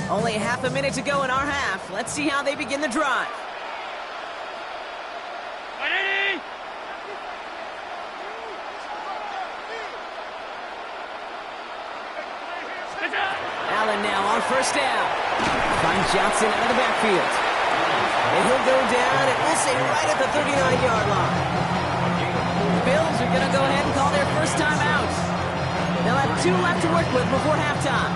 Only half a minute to go in our half. Let's see how they begin the drive. Allen now on first down. Finds Johnson out of the backfield. And he'll go down, and we'll say right at the 39-yard line. The Bills are going to go ahead and call their first time out. They'll have 2 left to work with before halftime.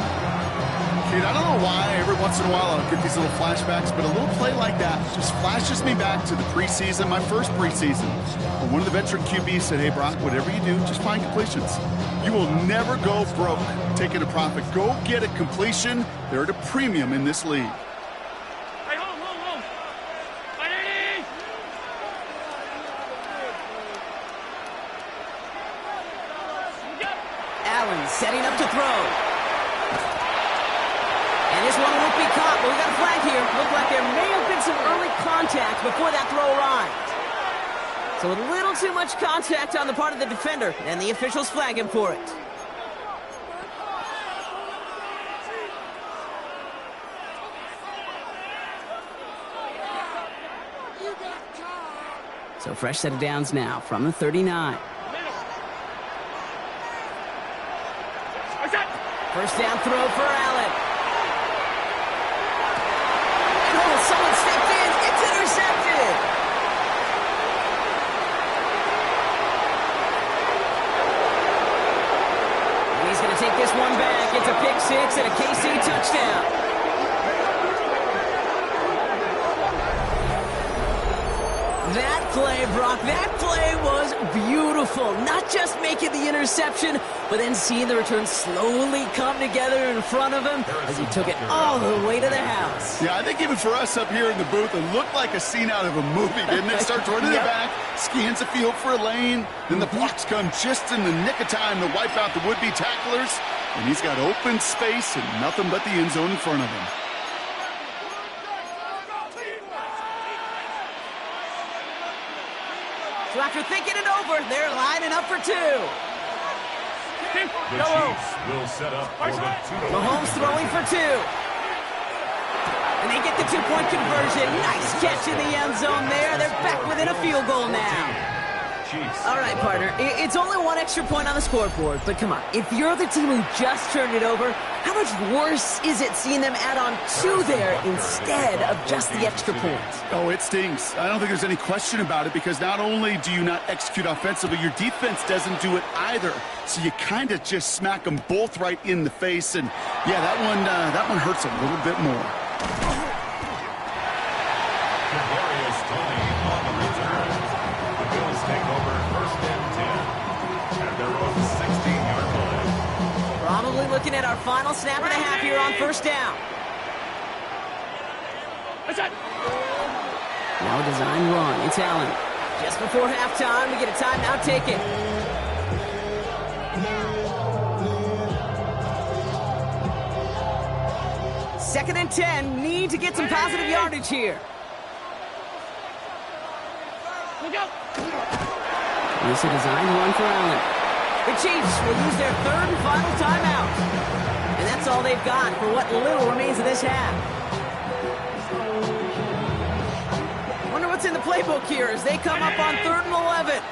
Dude, I don't know why every once in a while I'll get these little flashbacks, but a little play like that just flashes me back to the preseason, my first preseason. When one of the veteran QBs said, hey, Brock, whatever you do, just find completions. You will never go broke taking a profit. Go get a completion. They're at a premium in this league. Hey, hold. Allen setting up to throw. And this one won't be caught, but we got a flag here. Looked like there may have been some early contact before that throw arrived. So a little too much contact on the part of the defender, and the officials flag him for it. So fresh set of downs now from the 39. First down throw for Allen. Oh, someone stepped in. It's intercepted. He's going to take this one back. It's a pick six and a KC touchdown. That play, Brock, that play was beautiful. Not just making the interception, but then seeing the return slowly come together in front of him as he took it all the way to the house. Yeah, I think even for us up here in the booth, it looked like a scene out of a movie, didn't it? Starts running the back, scans the field for a lane, then the blocks come just in the nick of time to wipe out the would-be tacklers, and he's got open space and nothing but the end zone in front of him. So after thinking it over, they're lining up for two. The Chiefs will set up for the two. Mahomes throwing for two. And they get the two-point conversion. Nice catch in the end zone there. They're back within a field goal now. All right, partner. It's only one extra point on the scoreboard, but come on. If you're the team who just turned it over, how much worse is it seeing them add on two there instead of just the extra points? Oh, it stings. I don't think there's any question about it because not only do you not execute offensively, your defense doesn't do it either. So you kind of just smack them both right in the face. And, yeah, that one hurts a little bit more. Kadarius Toney on the return. The Bills take over first and 10 at their own 16-yard line. Probably looking at our final snap and a half here on first down. Now a design run. It's Allen. Just before halftime, we get a timeout taken. Second and 10. Need to get some positive yardage here. This is a design run for Allen. The Chiefs will use their third and final timeout. And that's all they've got for what little remains of this half. Wonder what's in the playbook here as they come up on 3rd and 11.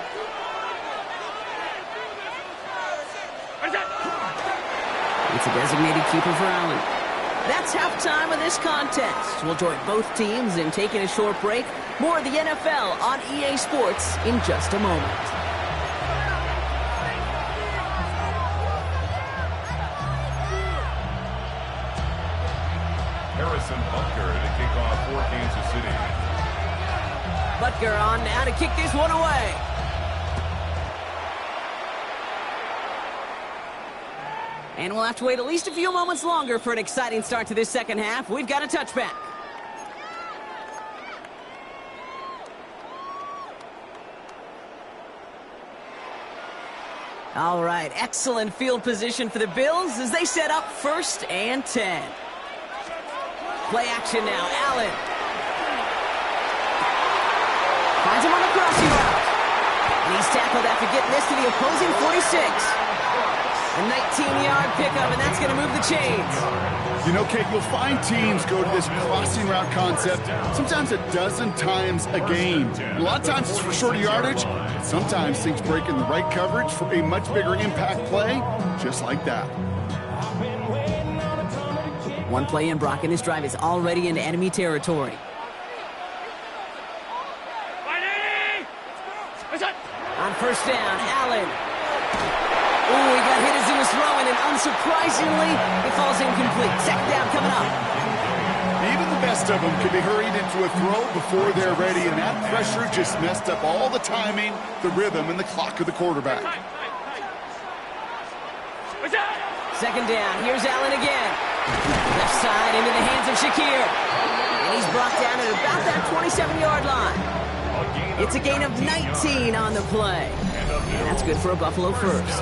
It's a designated keeper for Allen. That's halftime of this contest. We'll join both teams in taking a short break. More of the NFL on EA Sports in just a moment. Harrison Butker to kick off for Kansas City. Butker on now to kick this one away. And we'll have to wait at least a few moments longer for an exciting start to this second half. We've got a touchback. All right, excellent field position for the Bills as they set up 1st and 10. Play action now, Allen. Finds him on the crossing route. And he's tackled at after getting this to the opposing 46. A 19-yard pickup, and that's going to move the chains. You know, Kate, you'll find teams go to this crossing route concept sometimes a dozen times a game. A lot of times it's for shorter yardage. Sometimes things break in the right coverage for a much bigger impact play, just like that. One play in, Brock, and this drive is already into enemy territory. On first down, Allen. Ooh, he got hit as he was throwing, and unsurprisingly, it falls incomplete. Second down coming up. Even the best of them can be hurried into a throw before they're ready, and that pressure just messed up all the timing, the rhythm, and the clock of the quarterback. Second down, here's Allen again. Left side into the hands of Shakir. And he's brought down at about that 27-yard line. It's a gain of 19 on the play. And that's good for a Buffalo first.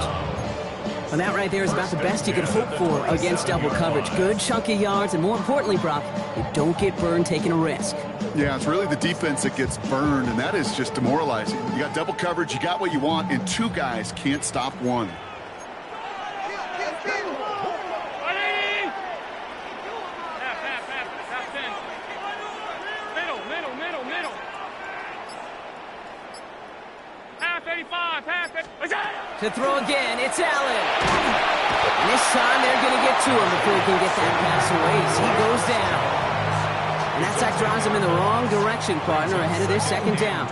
Well, that right there is about the best you could hope for against double coverage. Good chunky yards, and more importantly, Brock, you don't get burned taking a risk. Yeah, it's really the defense that gets burned, and that is just demoralizing. You got double coverage, you got what you want, and two guys can't stop one. To throw again, it's Allen. And this time they're going to get to him before he can get that pass away as he goes down. And that sack drives him in the wrong direction, partner, ahead of this second down.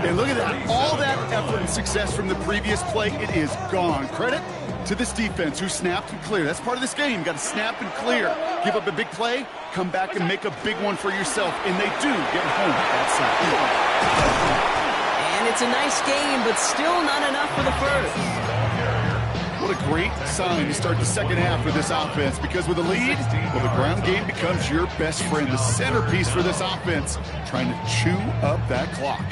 And look at that. All that effort and success from the previous play, it is gone. Credit to this defense who snapped and cleared. That's part of this game. You got to snap and clear. Give up a big play, come back and make a big one for yourself. And they do get home that side. And it's a nice game, but still not enough for the first. What a great sign to start the second half for this offense, because with a lead, well, the ground game becomes your best friend, the centerpiece for this offense, trying to chew up that clock.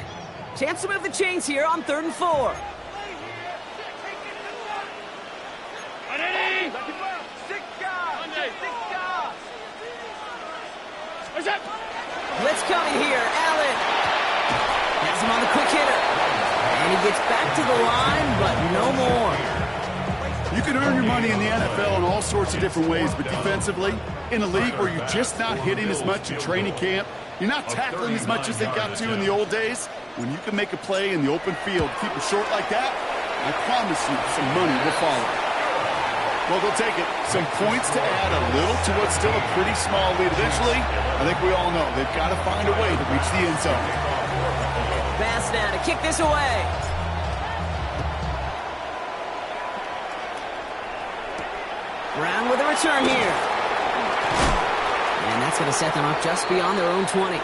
Chance to move the chains here on 3rd and 4. Blitz coming here, Allen. Has him on the quick hitter. And he gets back to the line, but no more. You can earn your money in the NFL in all sorts of different ways, but defensively, in a league where you're just not hitting as much in training camp, you're not tackling as much as they got to in the old days, when you can make a play in the open field, keep it short like that, I promise you some money will follow. Well, they'll take it. Some points to add a little to what's still a pretty small lead. Eventually, I think we all know they've got to find a way to reach the end zone. Pass now to kick this away. Brown with a return here. And that's going to set them up just beyond their own 20.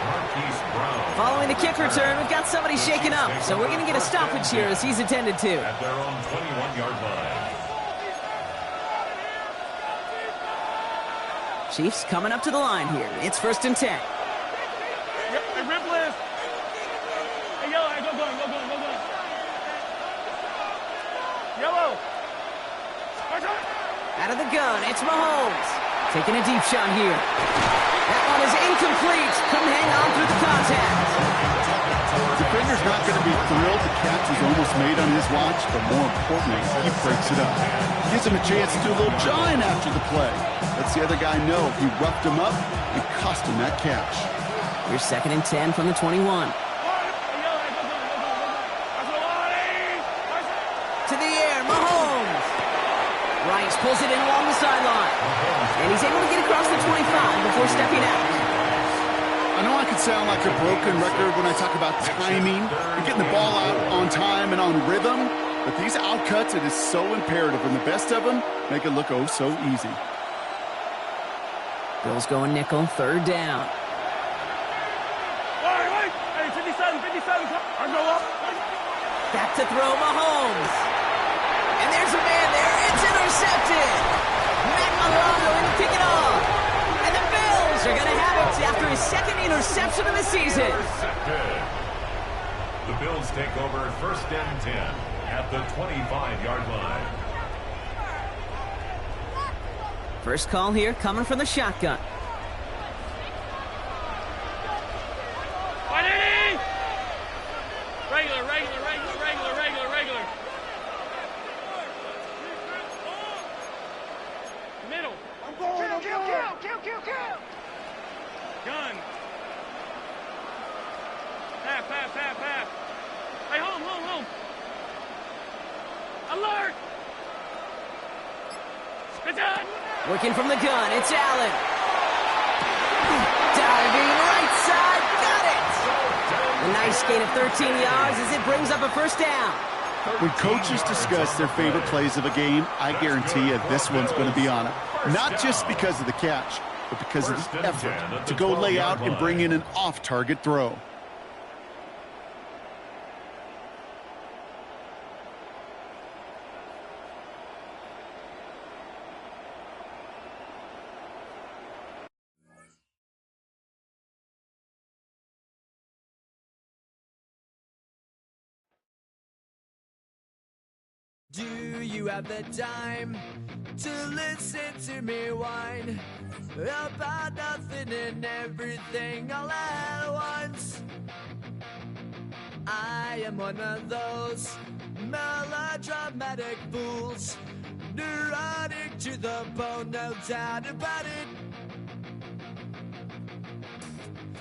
Following the kick return, we've got somebody shaken up. So we're going to get a stoppage here as he's attended to. At their own 21-yard line. Chiefs coming up to the line here. It's 1st and 10. Yep, hey, rip list. Hey, yellow, hey, go. Yellow. Out of the gun, it's Mahomes. Taking a deep shot here. That one is incomplete. Couldn't hang on through the contact. The defender's not going to be thrilled the catch was almost made on his watch, but more importantly, he breaks it up. Gives him a chance to do a little jawing after the play. Lets the other guy know he roughed him up and cost him that catch. Here's 2nd and 10 from the 21. To the air, Mahomes. Rice pulls it in along the sideline. And he's able to get across the 25 before stepping out. I know I could sound like a broken record when I talk about timing and getting the ball out on time and on rhythm, but these outcuts, it is so imperative, and the best of them make it look oh so easy. Bills going nickel, 3rd down. Wait. Hey, 57. I'll go up. Back to throw, Mahomes. And there's a man there. It's intercepted. Matt Milano in to pick it off. And the Bills are going to have it after his 2nd interception of the season. The Bills take over 1st and 10 at the 25-yard line. First call here coming from the shotgun. Regular. Regular. Middle. I'm going. Kill. Gun. Half. Hey, home. Alert! It's done! Working from the gun, it's Allen. Diving right side, got it! A nice gain of 13 yards as it brings up a first down. When coaches discuss their favorite plays of a game, I guarantee you this one's going to be on it. Not just because of the catch, but because of the effort to go lay out and bring in an off-target throw. Do you have the time to listen to me whine about nothing and everything all at once? I am one of those melodramatic fools, neurotic to the bone, no doubt about it.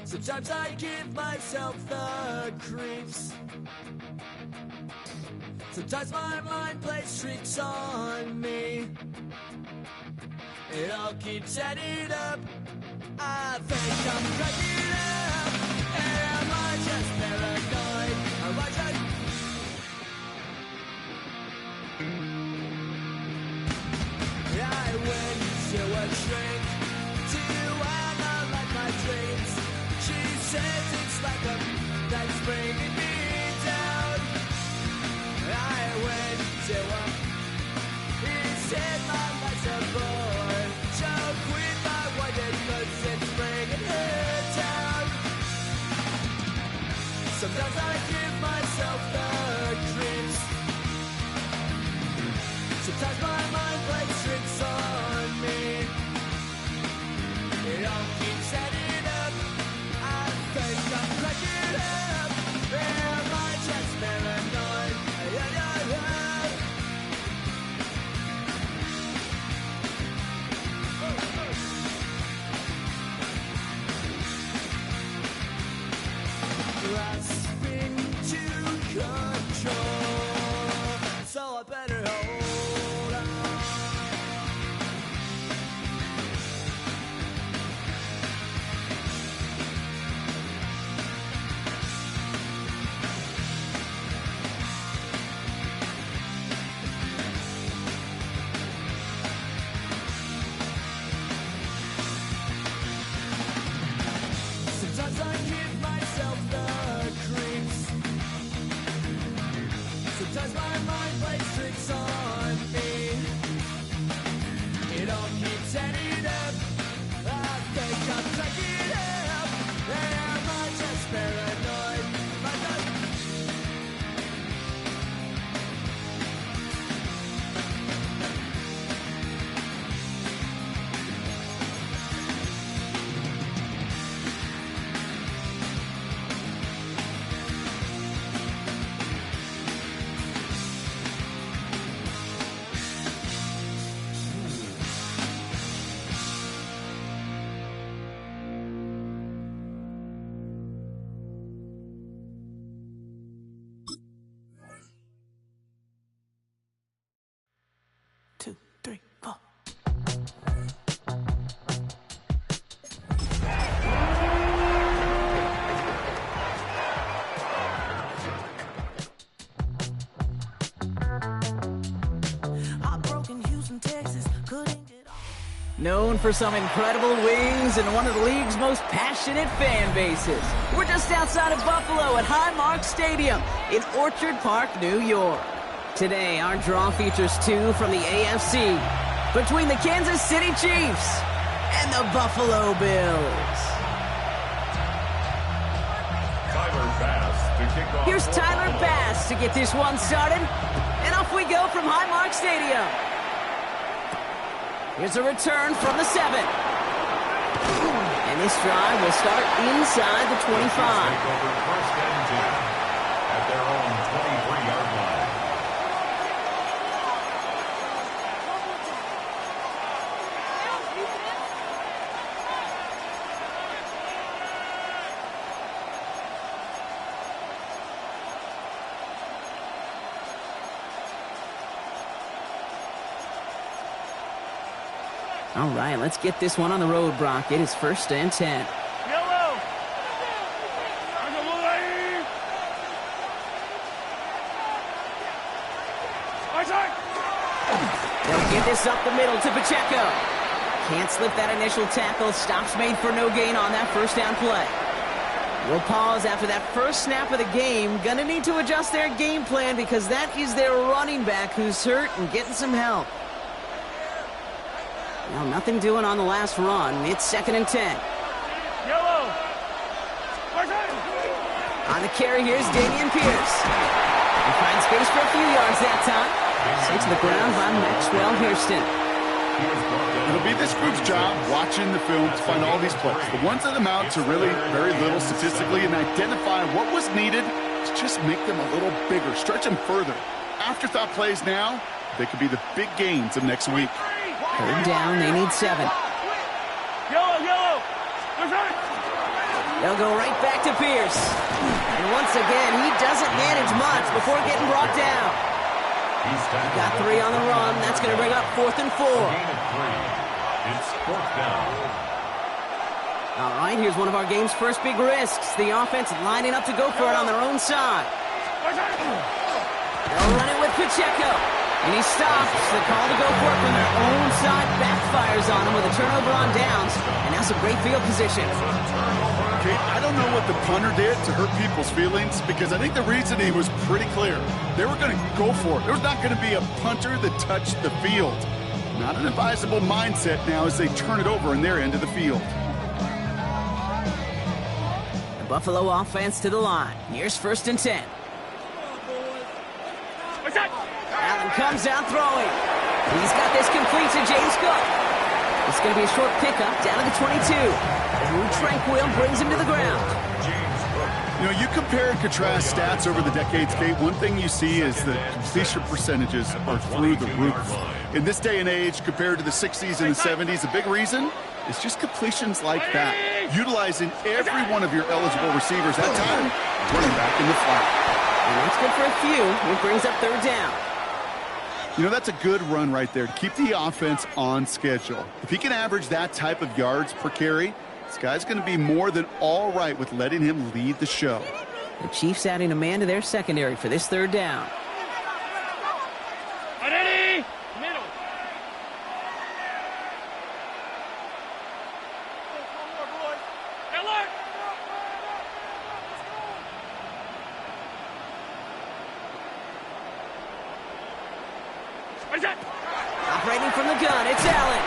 Sometimes I give myself the creeps. Sometimes my mind plays tricks on me. It all keeps adding up. I think I'm cracking up. Am I just paranoid? Am I just... I went to a shrink to analyze my dreams. She says it's like a that's bringing me down. I went to him. He said my life's a bore. Joke with my wife because it's bringing her down. Sometimes I give myself the creeps. Sometimes my mind plays tricks on me. It all keeps adding up. I think I'm cracking up. Am I just paranoid? Grasping to control, so I better hold on. Sometimes I give myself the creeps. Sometimes my mind plays tricks on me. It all keeps adding up. I think I'm cracking up. Am I just paranoid? Am I just... Two, three, four. Heartbroken Houston, Texas, couldn't get off. Known for some incredible wings and one of the league's most passionate fan bases. We're just outside of Buffalo at Highmark Stadium in Orchard Park, New York. Today, our draw features two from the AFC between the Kansas City Chiefs and the Buffalo Bills. Tyler Bass to kick off. Here's Tyler Bass to get this one started, and off we go from Highmark Stadium. Here's a return from the 7. And this drive will start inside the 25. Take over first and 10 at their own 20. All right, let's get this one on the road, Brock. It is 1st and 10. Yellow. They'll get this up the middle to Pacheco. Can't slip that initial tackle. Stops made for no gain on that 1st down play. We'll pause after that first snap of the game. Gonna need to adjust their game plan because that is their running back who's hurt and getting some help. Well, nothing doing on the last run. It's 2nd and 10. Yellow. On the carry, here's Dameon Pierce. He finds space for a few yards that time. Sent to the ground by Maxwell Hairston. It'll be this group's job watching the film to find all these plays. The ones that amount to really very little statistically and identify what was needed to just make them a little bigger, stretch them further. Afterthought plays now, they could be the big gains of next week. 3rd down, they need 7. Yellow. They'll go right back to Pierce. And once again, he doesn't manage much before getting brought down. Got 3 on the run. That's going to bring up 4th and 4. It's 4th down. All right, here's one of our game's first big risks. The offense lining up to go for it on their own side. They'll run it with Pacheco. And he stops. The call to go for it from their own side backfires on him with a turnover on downs. And now some great field position. Okay, I don't know what the punter did to hurt people's feelings because I think the reasoning was pretty clear. They were going to go for it. There was not going to be a punter that touched the field. Not an advisable mindset now as they turn it over in their end of the field. The Buffalo offense to the line. Here's 1st and 10. Allen comes out throwing. He's got this complete to James Cook. It's going to be a short pickup down to the 22. Drew Tranquill brings him to the ground. You know, you compare and contrast stats over the decades, Kate. One thing you see is that completion percentages are through the roof. In this day and age, compared to the 60s and the 70s, a big reason is just completions like that. Utilizing every one of your eligible receivers that time, running back in the flat. And that's good for a few. It brings up 3rd down. You know, that's a good run right there to keep the offense on schedule. If he can average that type of yards per carry, this guy's going to be more than all right with letting him lead the show. The Chiefs adding a man to their secondary for this 3rd down. Middle. Operating from the gun, it's Allen.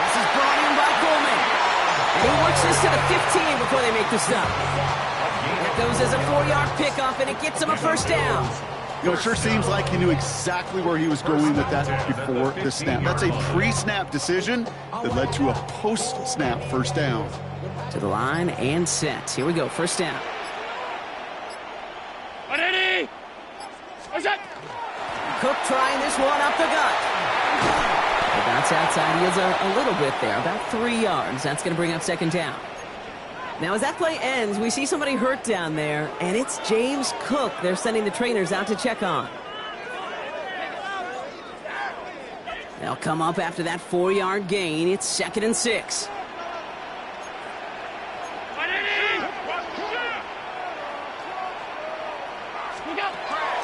This is brought in by Coleman. And he works this to the 15 before they make the stop. It goes as a 4-yard pickup, and it gets him a 1st down. You know, it sure seems like he knew exactly where he was going with that before the snap. That's a pre-snap decision that led to a post-snap 1st down. To the line and set. Here we go, 1st down. Cook trying this one up the gut. The bounce outside, he is a little bit there, about 3 yards. That's going to bring up 2nd down. Now, as that play ends, we see somebody hurt down there, and it's James Cook they're sending the trainers out to check on. They'll come up after that 4-yard gain. It's 2nd and 6.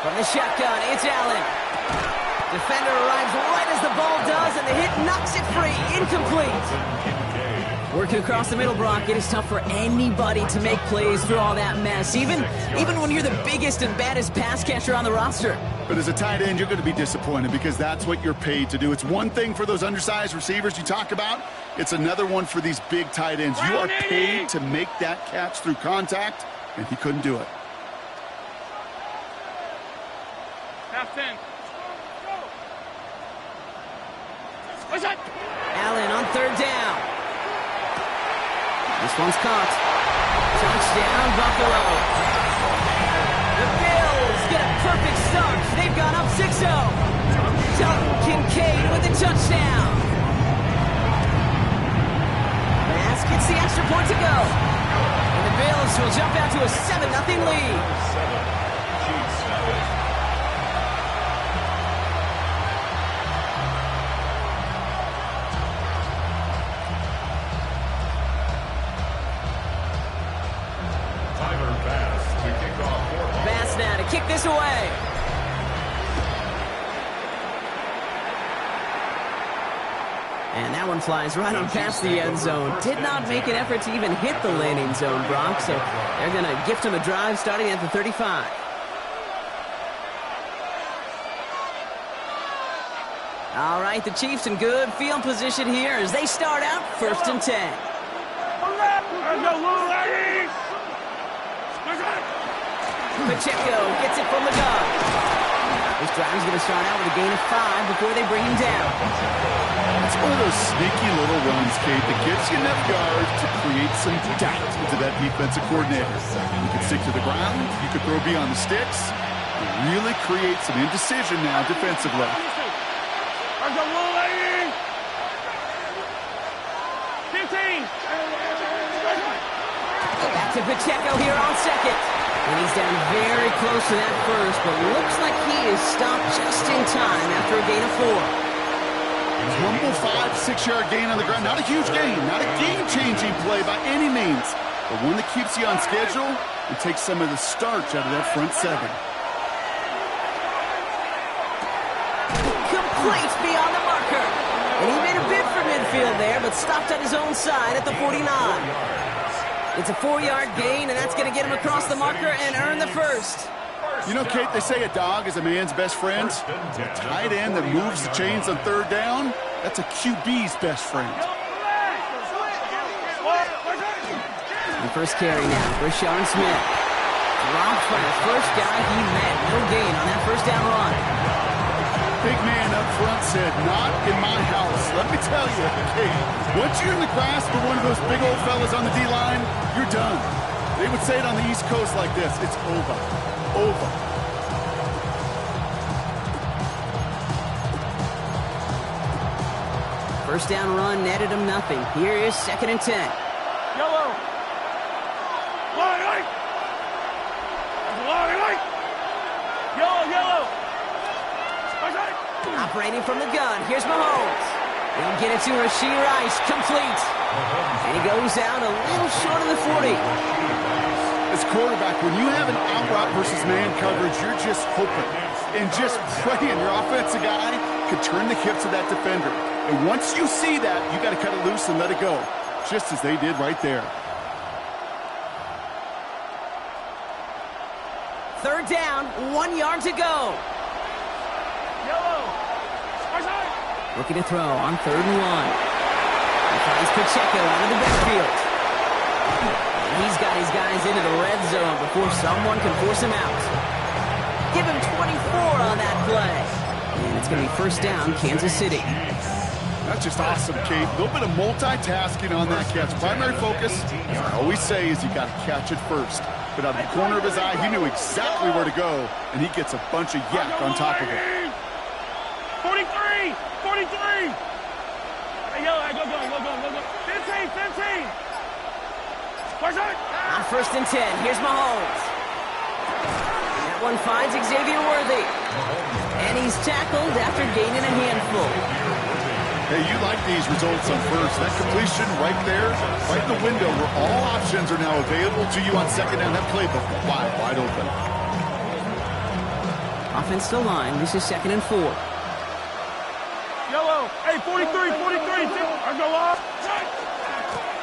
From the shotgun, it's Allen. Defender arrives right as the ball does, and the hit knocks it free. Incomplete. Working across the middle, Brock, it is tough for anybody to make plays through all that mess, even when you're the biggest and baddest pass catcher on the roster. But as a tight end, you're going to be disappointed because that's what you're paid to do. It's one thing for those undersized receivers you talk about. It's another one for these big tight ends. You are paid to make that catch through contact, and he couldn't do it. Half 10. Allen on 3rd down. This one's caught. Touchdown, Buffalo. The Bills get a perfect start. They've gone up 6-0. Dalton Kincaid with a touchdown. Mass gets the extra point to go. And the Bills will jump out to a 7-0 lead. Chiefs 7. play. And that one flies right on past the end zone. Did not make an effort to even hit the landing zone, Brock. So they're going to gift him a drive starting at the 35. All right, the Chiefs in good field position here as they start out 1st and 10. Pacheco gets it from the gun. This drive is going to start out with a gain of 5 before they bring him down. It's one of those sneaky little runs, Kate, that gives you enough yards to create some doubt into that defensive coordinator. You can stick to the ground, you can throw beyond the sticks, and really create some indecision now defensively. Back to Pacheco here on 2nd. And he's down very close to that first, but looks like he is stopped just in time after a gain of 4. Humble 5-6-yard gain on the ground. Not a huge gain, not a game-changing play by any means, but one that keeps you on schedule and takes some of the starch out of that front 7. Complete beyond the marker. And he made a bid for midfield there, but stopped on his own side at the 49. It's a 4-yard gain, and that's going to get him across the marker and earn the first. You know, Kate, they say a dog is a man's best friend. A tight end that moves the chains on 3rd down, that's a QB's best friend. The first carry now for Sean Smith. Dropped by the first guy he met. No gain on that first down run. Big man up front said, not in my house. Let me tell you, Kate, once you're in the grasp of one of those big old fellas on the D-line, you're done. They would say it on the East Coast like this, it's over. Over. First down run netted him nothing. Here is 2nd and 10. Yellow. Light. Yellow. Operating from the gun. Here's Mahomes. They'll get it to Rashee Rice. Complete. And he goes out a little short of the 40. As quarterback, when you have an out route versus man coverage, you're just hoping and just praying your offensive guy could turn the hips of that defender. And once you see that, you got to cut it loose and let it go, just as they did right there. 3rd down, 1 yard to go. Looking to throw on 3rd and 1. He finds Pacheco out of the backfield. He's got his guys into the red zone before someone can force him out. Give him 24 on that play. And it's going to be 1st down, Kansas City. That's just awesome, Kate. A little bit of multitasking on that catch. Primary focus, as I always say, is you got to catch it first. But out of the corner of his eye, he knew exactly where to go, and he gets a bunch of yak on top of it. 43! Hey, yo, go. 15! On 1st and 10, here's Mahomes. That one finds Xavier Worthy. And he's tackled after gaining a handful. Hey, you like these results on first. That completion right there, right in the window where all options are now available to you on 2nd down. That playbook wide open. Offense still line. This is 2nd and 4. Yellow. Hey, 43. I go off.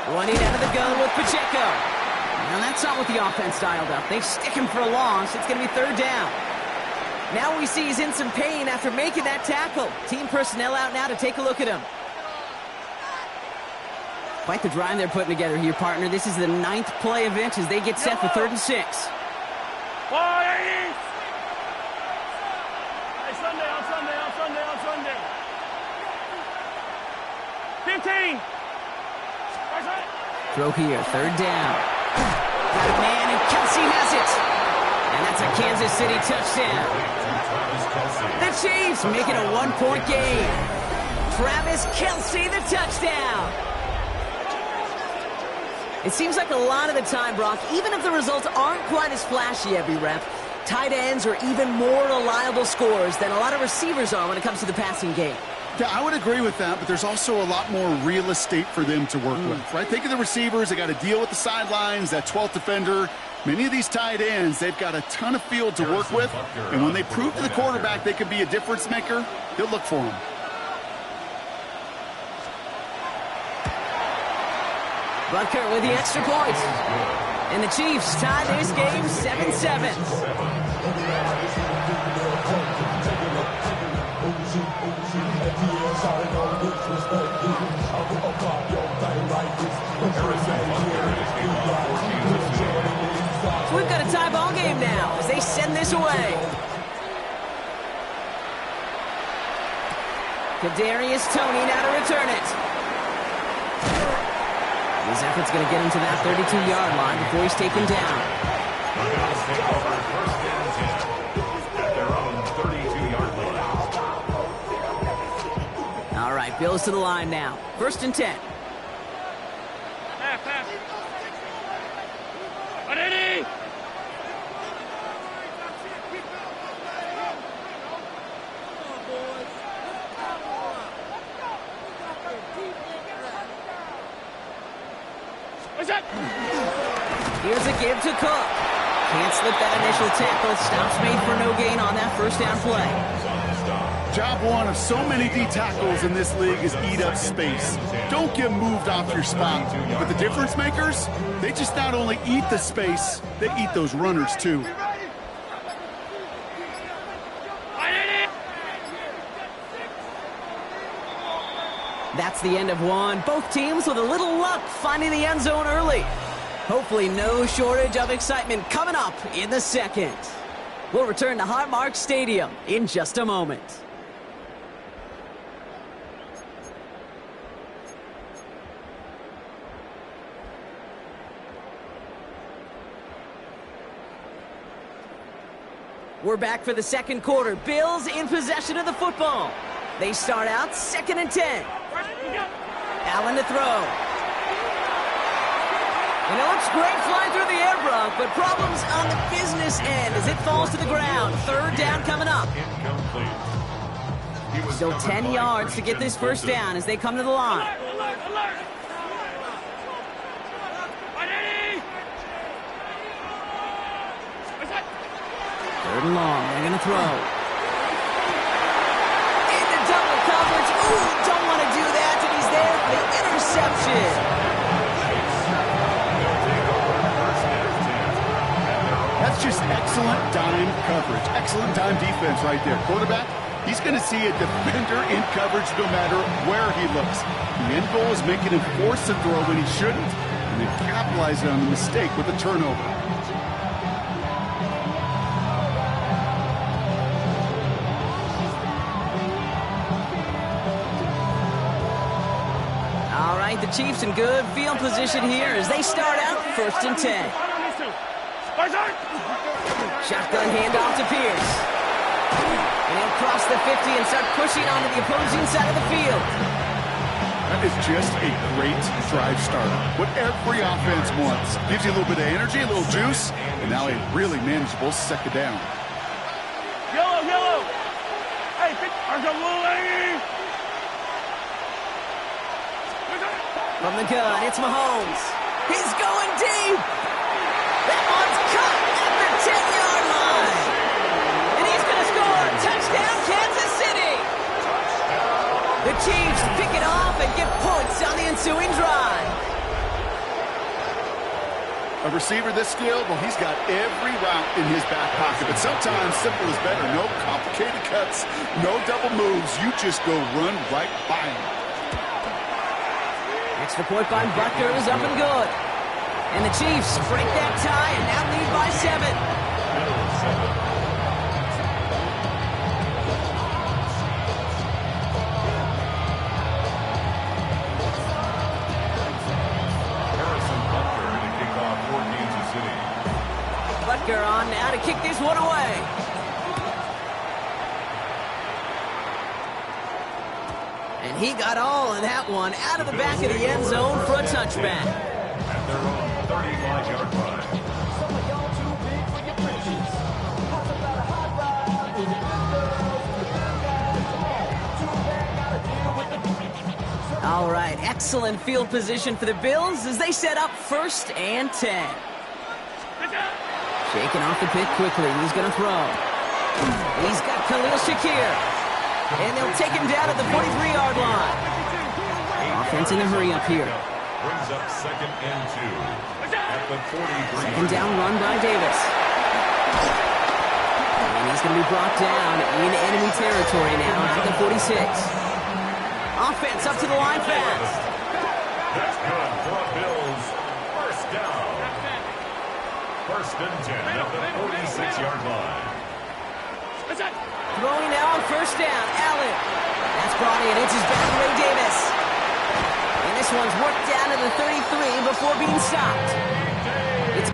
Running out of the gun with Pacheco. Now that's not what the offense dialed up. They stick him for a loss. It's going to be 3rd down. Now we see he's in some pain after making that tackle. Team personnel out now to take a look at him. Quite the drive they're putting together here, partner. This is the 9th play event as they get set for 3rd and 6. Hey, Sunday. 15. Throw here, 3rd down. Got a man, and Kelsey has it. And that's a Kansas City touchdown. The Chiefs making a 1-point game. Travis Kelsey, the touchdown. It seems like a lot of the time, Brock, even if the results aren't quite as flashy every rep, tight ends are even more reliable scorers than a lot of receivers are when it comes to the passing game. Yeah, I would agree with that, but there's also a lot more real estate for them to work with, right? Think of the receivers. They got to deal with the sidelines, that 12th defender. Many of these tight ends, they've got a ton of field to work with, and when they prove to the quarterback they can be a difference maker, he'll look for them. Butker with the extra point. And the Chiefs tie this game 7-7. So we've got a tie ball game now as they send this away. Kadarius Toney now to return it. His effort's going to get him to that 32-yard line before he's taken down. Bills take over first and 10 at their own 32-yard line. All right, Bills to the line now. First and 10. Pass. Ready? Here's a give to Cook. Can't slip that initial tackle. Stops made for no gain on that first down play. Job one of so many D tackles in this league is eat up space. Don't get moved off your spot. But the difference makers, they just not only eat the space, they eat those runners too. That's the end of one. Both teams with a little luck finding the end zone early. Hopefully no shortage of excitement coming up in the second. We'll return to Highmark Stadium in just a moment. We're back for the second quarter. Bills in possession of the football. They start out 2nd and 10. Allen to throw. And it looks great flying through the air, Brock, but problems on the business end as it falls to the ground. Third down coming up. Still 10 yards to get this first down as they come to the line. Third and long. They're going to throw. Into double coverage. Ooh, don't want to do that. And he's there for the interception. That's just excellent dime coverage. Excellent dime defense right there. Quarterback, he's going to see a defender in coverage no matter where he looks. The end goal is making him force a throw when he shouldn't, and then capitalizing on the mistake with a turnover. All right, the Chiefs in good field position here as they start out 1st and 10. Shotgun handoff to Pierce. And he'll cross the 50 and start pushing onto the opposing side of the field. That is just a great drive starter. What every offense wants. Gives you a little bit of energy, a little juice, and now a really manageable second down. Yellow. Hey, there's a little lady. From the gun, it's Mahomes. He's going deep. That one's cut at the 10-yard line. And he's going to score. Touchdown, Kansas City. The Chiefs pick it off and get points on the ensuing drive. A receiver this skilled, well, he's got every route in his back pocket. But sometimes simple is better. No complicated cuts, no double moves. You just go run right by him. Extra point by Butker is up and good. And the Chiefs break that tie and now lead by 7. Butker on now to kick this one away. And he got all of that one out of the back of the end zone for a touchback. At their own 35-yard line. right, excellent field position for the Bills as they set up 1st and 10. Shaking off the pick quickly. He's going to throw. He's got Khalil Shakir. And they'll take him down at the 43-yard line. Offense in a hurry up here. Brings up 2nd and 2 at the 43. Second down run by Davis. And he's going to be brought down in enemy territory now at the 46. Offense up to the line fast. That's good for a Bills 1st down. 1st and 10 at the 46-yard line. Throwing now on 1st down. Allen. That's brought in. It's his back, Ray Davis. And this one's worked down to the 33 before being stopped. It's a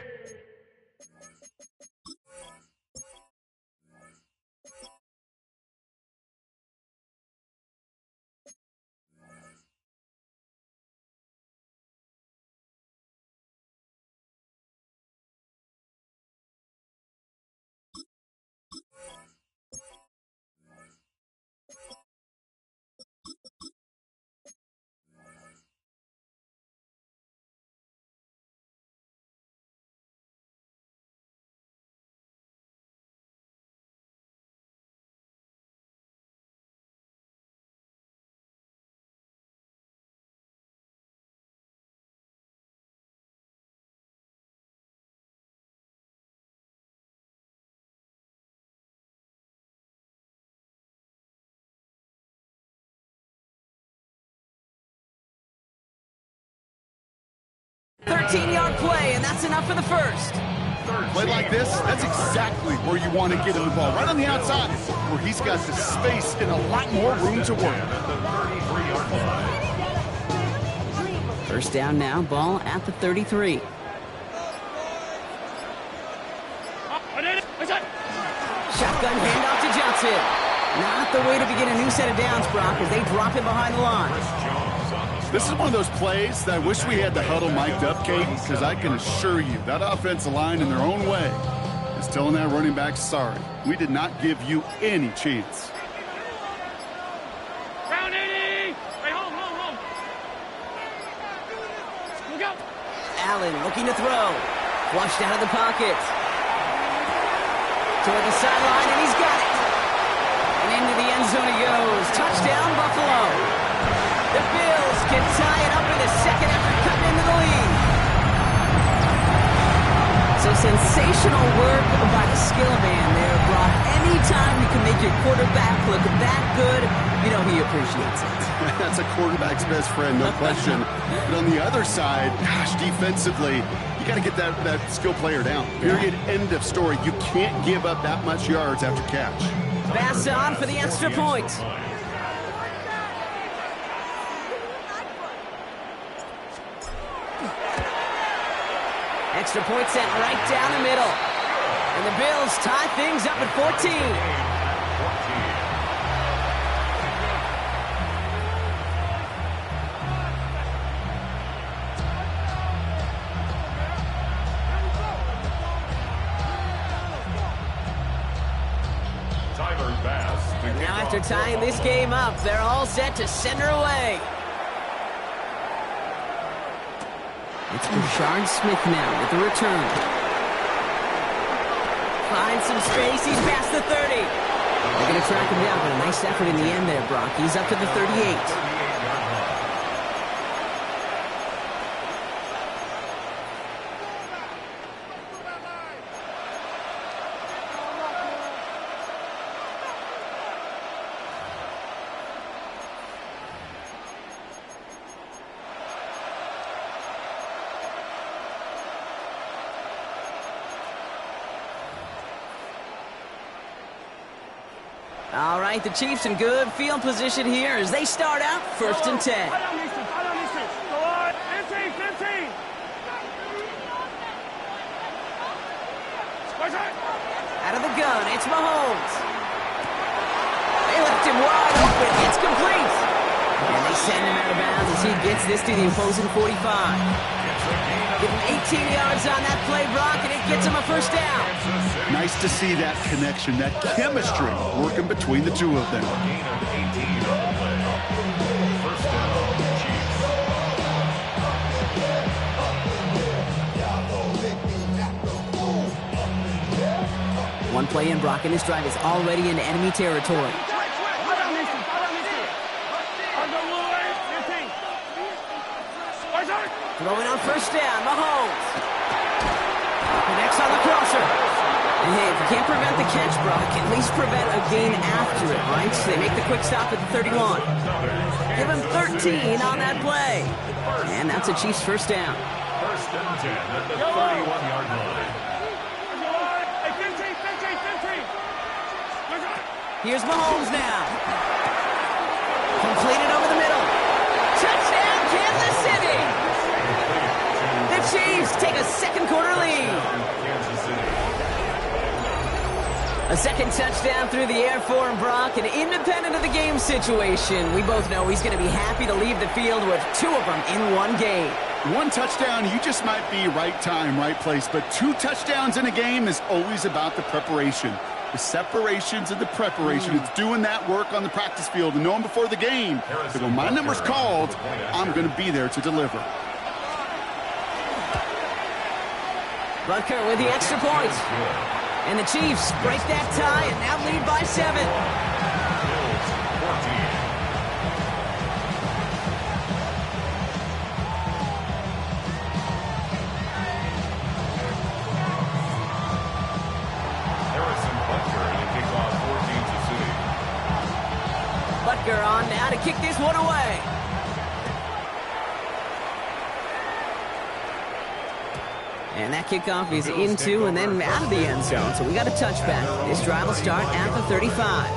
13-yard play, and that's enough for the 1st. Play like this, that's exactly where you want to get him the ball. Right on the outside, where he's got the space and a lot more room to work. 1st down now, ball at the 33. Shotgun handoff to Johnson. Not the way to begin a new set of downs, Brock, as they drop him behind the line. This is one of those plays that I wish we had the huddle mic'd up, Kate, because I can assure you that offensive line in their own way is telling that running back, sorry, we did not give you any chance. Round 80! Hey, hold. Look out! Allen looking to throw. Flushed out of the pocket. Toward the sideline, and he's got it. And into the end zone he goes. Touchdown, Buffalo. The Bills can tie it up in the 2nd after cutting into the lead. So sensational work by the skill man there, Brock. Anytime you can make your quarterback look that good, you know he appreciates it. That's a quarterback's best friend, no question. But on the other side, gosh, defensively, you got to get that skill player down. Period. End of story. You can't give up that much yards after catch. Pass on for the extra point. Extra point sent right down the middle. And the Bills tie things up at 14. Now after tying this game up, they're all set to send her away. It's Rashard Smith now with the return. Finds some space, he's past the 30. They're going to track him down, but a nice effort in the end there, Brock. He's up to the 38. All right, the Chiefs in good field position here as they start out 1st and 10. Out of the gun, it's Mahomes. They left him wide open. It's complete. And they send him out of bounds as he gets this to the opposing 45. Give him 18 yards on that play, Brock, and it gets him a 1st down. Nice to see that connection, that chemistry working between the two of them. One play in, Brock, and this drive is already in enemy territory. Throwing on first down, Mahomes. Connects on the crosser. And hey, if you can't prevent the catch, Brock, at least prevent a gain after it, right? So they make the quick stop at the 31. Give him 13 on that play. And that's a Chiefs first down. First and 10 at the 31-yard line. Here's Mahomes now. Completed over the middle. Touchdown, Kansas City. The Chiefs take a second quarter lead. Kansas City. A second touchdown through the air for him, Brock, and independent of the game situation, we both know he's going to be happy to leave the field with 2 of them in one game. One touchdown, you just might be right time, right place. But 2 touchdowns in a game is always about the preparation. The separations and the preparation. It's doing that work on the practice field and knowing before the game that when my number's called, I'm going to be there to deliver. Butker with the extra point. And the Chiefs break that tie and now lead by 7. Bills 14. Harrison Butker to kick off 14 to City. Butker on now to kick this one away. And that kickoff is into and then out of the end zone. So we got a touchback. This drive will start at the 35.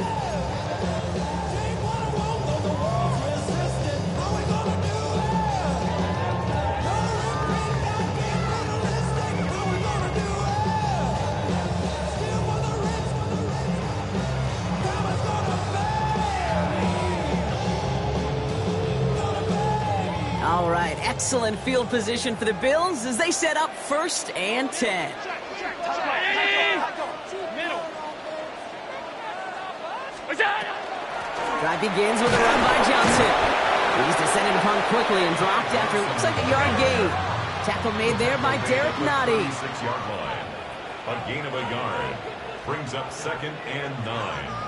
All right, excellent field position for the Bills as they set up 1st and 10. Drive begins with a run by Johnson. He's descended upon quickly and dropped after looks like a yard gain. Tackle made there by Derek Nottie. 6-yard line. A gain of a yard. Brings up 2nd and 9.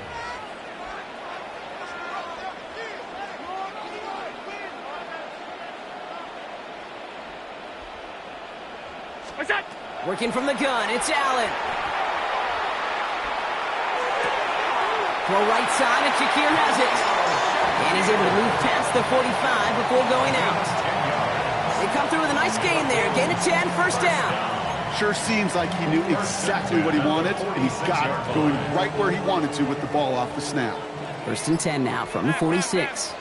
Working from the gun, it's Allen. Throw right side, and Shakir has it. And he's able to move past the 45 before going out. They come through with a nice gain there. Gain of 10, first down. Sure seems like he knew exactly what he wanted, and he got it, going right where he wanted to with the ball off the snap. 1st and 10 now from the 46.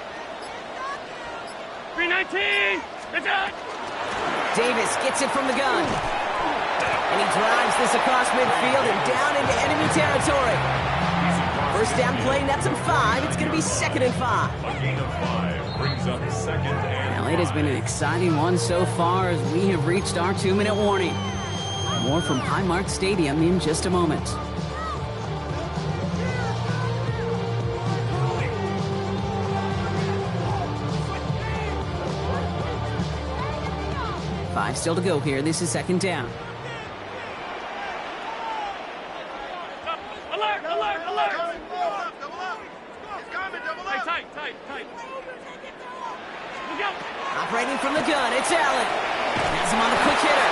319! Davis gets it from the gun. And he drives this across midfield and down into enemy territory. First down play, nets him 5. It's going to be 2nd and 5. A gain of 5 brings up 2nd and Now, it has been an exciting one so far as we have reached our 2-minute warning. More from Highmark Stadium in just a moment. Five still to go here. This is 2nd down. Alert! Alert! Alert! Tight. Look out! Operating from the gun, it's Allen. Has him on the quick hitter.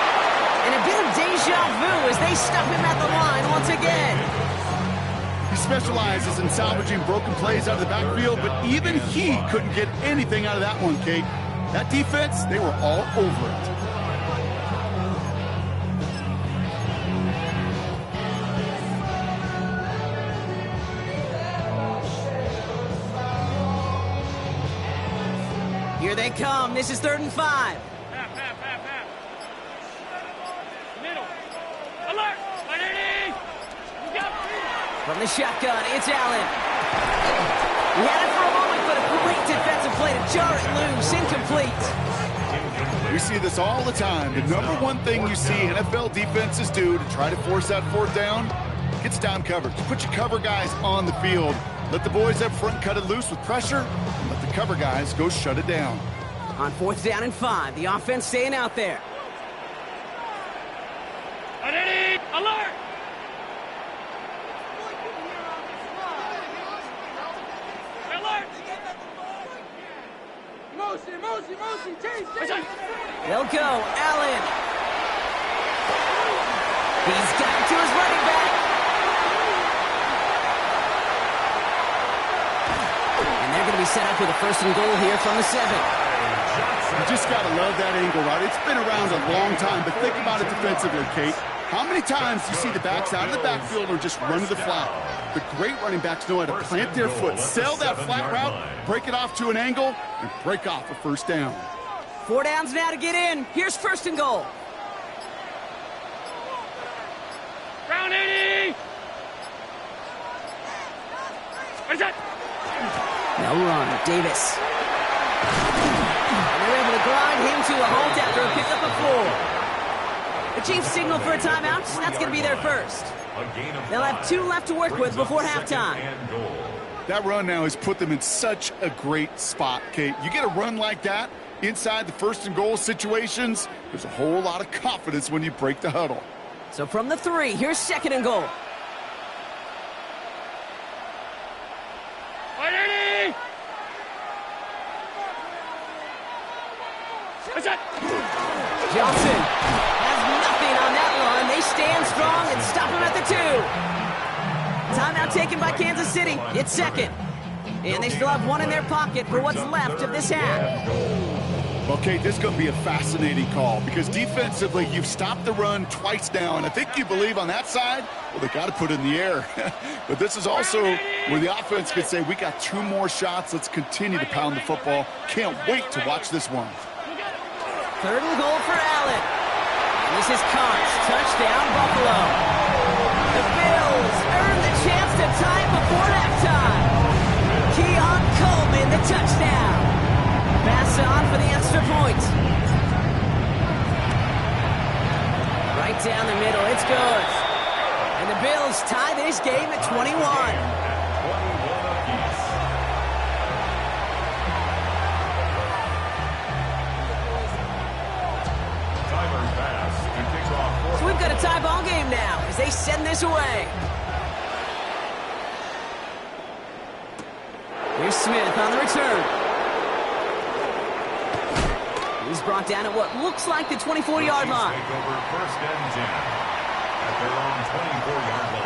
And a bit of deja vu as they stop him at the line once again. He specializes in salvaging broken plays out of the backfield, but even he couldn't get anything out of that one, Kate. That defense, they were all over it. Here they come. This is 3rd and 5. Half. Middle. Alert! 180! Look out! From the shotgun, it's Allen. He had it for a moment, but a great defensive play to jar it loose. Incomplete. We see this all the time. The number one thing you see NFL defenses do to try to force that 4th down, gets down coverage. Put your cover guys on the field. Let the boys up front cut it loose with pressure, and let the cover guys go shut it down. On 4th down and 5, the offense staying out there. 180! Alert! They'll go. Allen. He's got it to his running back. And they're going to be set up with a 1st and goal here from the 7. You just got to love that angle, right? It's been around a long time, but think about it defensively, Kate. How many times do you see the backs out of the backfield or just run to the flat? The great running backs know how to plant their foot, sell that flat route, break it off to an angle, and break off a 1st down. 4 downs now to get in. Here's 1st and goal. Round 80! Where's that? No run. Davis. And they're able to grind him to a halt after a pickup of 4. The Chiefs signal for a timeout. That's going to be their first. They'll have 2 left to work with before halftime. That run now has put them in such a great spot, Kate. You get a run like that inside the 1st and goal situations, there's a whole lot of confidence when you break the huddle. So from the 3, here's 2nd and goal. Johnson has nothing on that run. They stand strong and stop him at the 2. Timeout taken by Kansas City. It's 2nd. And they still have 1 in their pocket for what's left of this half. Well, Kate, this is going to be a fascinating call because defensively, you've stopped the run twice now, and I think you believe on that side, well, they got to put it in the air. But this is also where the offense could say, we got 2 more shots. Let's continue to pound the football. Can't wait to watch this one. 3rd and goal for Allen. And this is Koch. Touchdown, Buffalo. The Bills earn the chance to tie it before halftime. Keon Coleman, the touchdown. Pass on for the extra point. Right down the middle. It's good. And the Bills tie this game at 21. So we've got a tie ball game now as they send this away. Here's Smith on the return. He's brought down at what looks like the 24-yard line. Take over 1st and 10 at their own 24-yard line.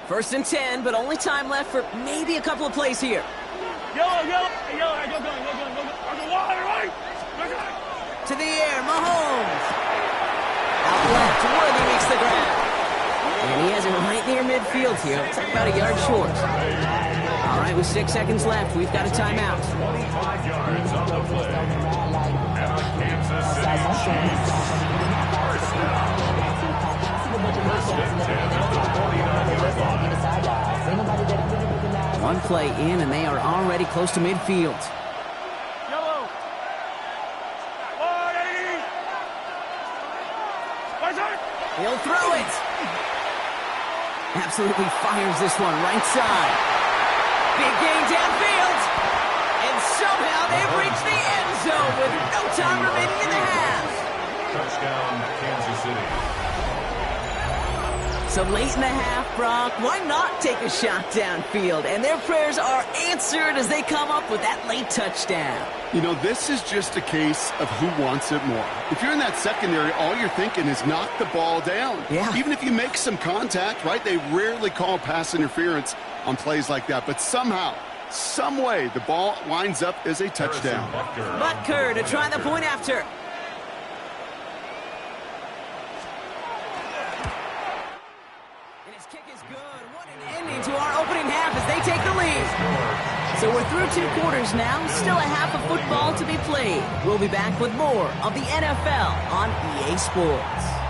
First and 10, but only time left for maybe a couple of plays here. Yellow, go, right. To the air, Mahomes. Out left, Worthy makes the grab. And he has it right near midfield here. It's about a yard short. All right, with 6 seconds left, we've got a timeout. 25 yards on the play. And the Kansas City Chiefs. First down. First and 10 at the 49-yard line. One play in, and they are already close to midfield. Yellow. 180. He'll throw it. Absolutely fires this one right side. Big gain downfield. And somehow they've reached the end zone with no time remaining in the half. Touchdown, Kansas City. So late in the half, Brock, why not take a shot downfield? And their prayers are answered as they come up with that late touchdown. You know, this is just a case of who wants it more. If you're in that secondary, all you're thinking is knock the ball down. Yeah. Even if you make some contact, right, they rarely call pass interference on plays like that. But somehow, some way, the ball winds up as a touchdown. Butker to try the point after. And his kick is good. What an ending to our opening half as they take the lead. So we're through 2 quarters now, still a half of football to be played. We'll be back with more of the NFL on EA Sports.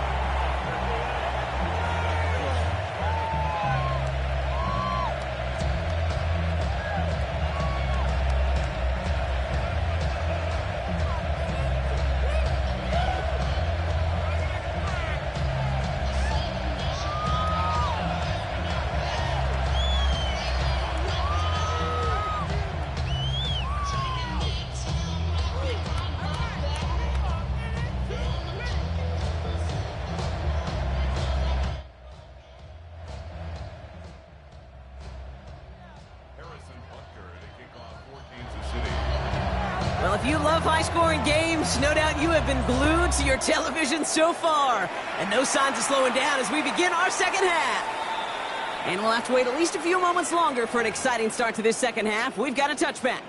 Well, if you love high-scoring games, no doubt you have been glued to your television so far. And no signs of slowing down as we begin our second half. And we'll have to wait at least a few moments longer for an exciting start to this second half. We've got a touchback.